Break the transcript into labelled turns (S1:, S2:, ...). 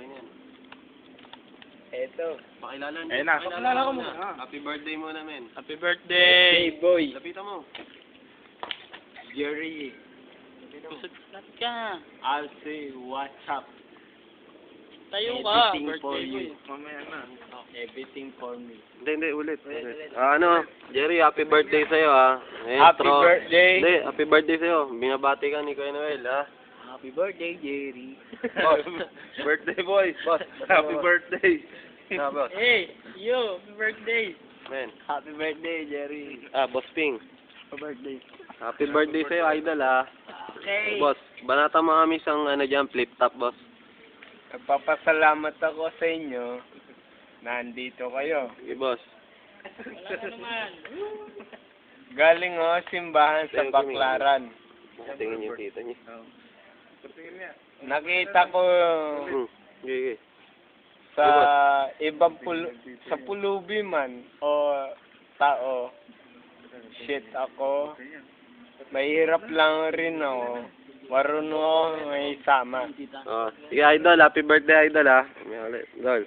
S1: Okay na yan.
S2: Eto.
S1: Pakilala niyo.
S3: Ayun na.
S2: Pakilala ko muna.
S1: Happy birthday muna, men.
S3: Happy birthday!
S2: Hey, boy.
S1: Lapitan mo.
S2: Jerry.
S3: Kusot ka.
S2: I'll say what's up.
S3: Tayo ka.
S2: Everything for
S3: Birthday
S2: you.
S3: ko. Mamaya na.
S2: Everything for me.
S1: Hindi, ulit. Ano, Jerry, happy birthday sa'yo, ha.
S2: Happy birthday.
S1: Hindi, happy birthday sa'yo. Binabati ka ni Kuya Noel, ha.
S2: Happy birthday, Jerry.
S1: Boss, birthday boy. Boss, happy birthday. Boss.
S3: Hey, yo, happy birthday.
S1: Men.
S2: Happy birthday, Jerry.
S1: Boss Ping.
S2: Happy birthday.
S1: Happy birthday sa'yo, idol, ha.
S2: Okay.
S1: Boss, banata mo kami isang dyan, flip top, boss.
S2: Nagpapasalamat ako sa inyo. Nandito kayo.
S1: Okay, boss.
S3: Wala ka naman.
S2: Galing simbahan sa Baclaran.
S1: Tingin yung tita niya.
S2: Nakita ko
S1: Okay.
S2: sa ibang sa pulubi man o tao. Shit ako. Mahirap lang rin ako. Marunong ako may sama.
S1: Sige, idol. Happy birthday, idol, ha. May ulit. Idol.